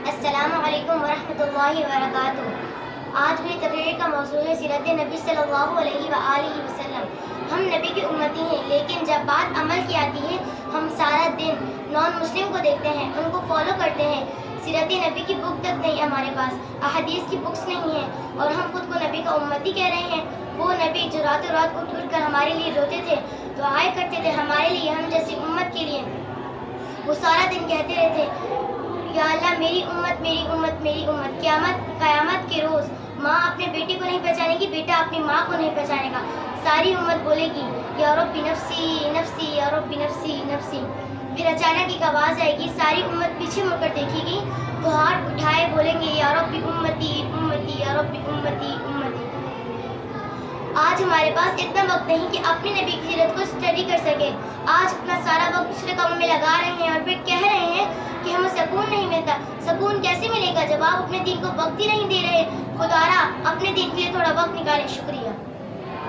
السلام علیکم ورحمۃ اللہ وبرکاتہ۔ آج میری تقریر کا موضوع ہے سیرت نبی صلی اللہ علیہ وآلہ وسلم۔ ہم نبی کی امتی ہیں، لیکن جب بات عمل کی آتی ہے ہم سارا دن نان مسلم کو دیکھتے ہیں، ان کو فالو کرتے ہیں۔ سیرت نبی کی بک تک نہیں ہمارے پاس، احادیث کی بکس نہیں ہیں، اور ہم خود کو نبی کا امتی کہہ رہے ہیں۔ وہ نبی جو راتوں رات اٹھ کر ہمارے لیے روتے تھے، دعائیں کرتے تھے ہمارے لیے، ہم جیسی امت کے لیے۔ وہ سارا دن کہتے رہتے، یا اللہ میری امت میری امت میری امت۔ قیامت کے روز ماں اپنے بیٹے کو نہیں پہچانے گی، بیٹا اپنی ماں کو نہیں پہچانے گا، ساری امت بولے گی یا رب نفسی نفسی یا رب نفسی نفسی۔ پھر اچانک ایک آواز آئے گی، ساری امت پیچھے مڑ کر دیکھے گی تو ہاتھ اٹھائے بولیں گے یا رب امتی امتی یا رب امتی امتی۔ آج ہمارے پاس اتنا وقت نہیں کہ اپنے نبی کی سیرت کو اسٹڈی کر سکے۔ آج اپنا سارا وقت دوسرے کاموں میں لگا رہے ہیں اور پھر کہہ رہے ہیں کہ ہمیں سکون نہیں ملتا۔ سکون کیسے ملے گا جب آپ اپنے دین کو وقت ہی نہیں دے رہے؟ خدا را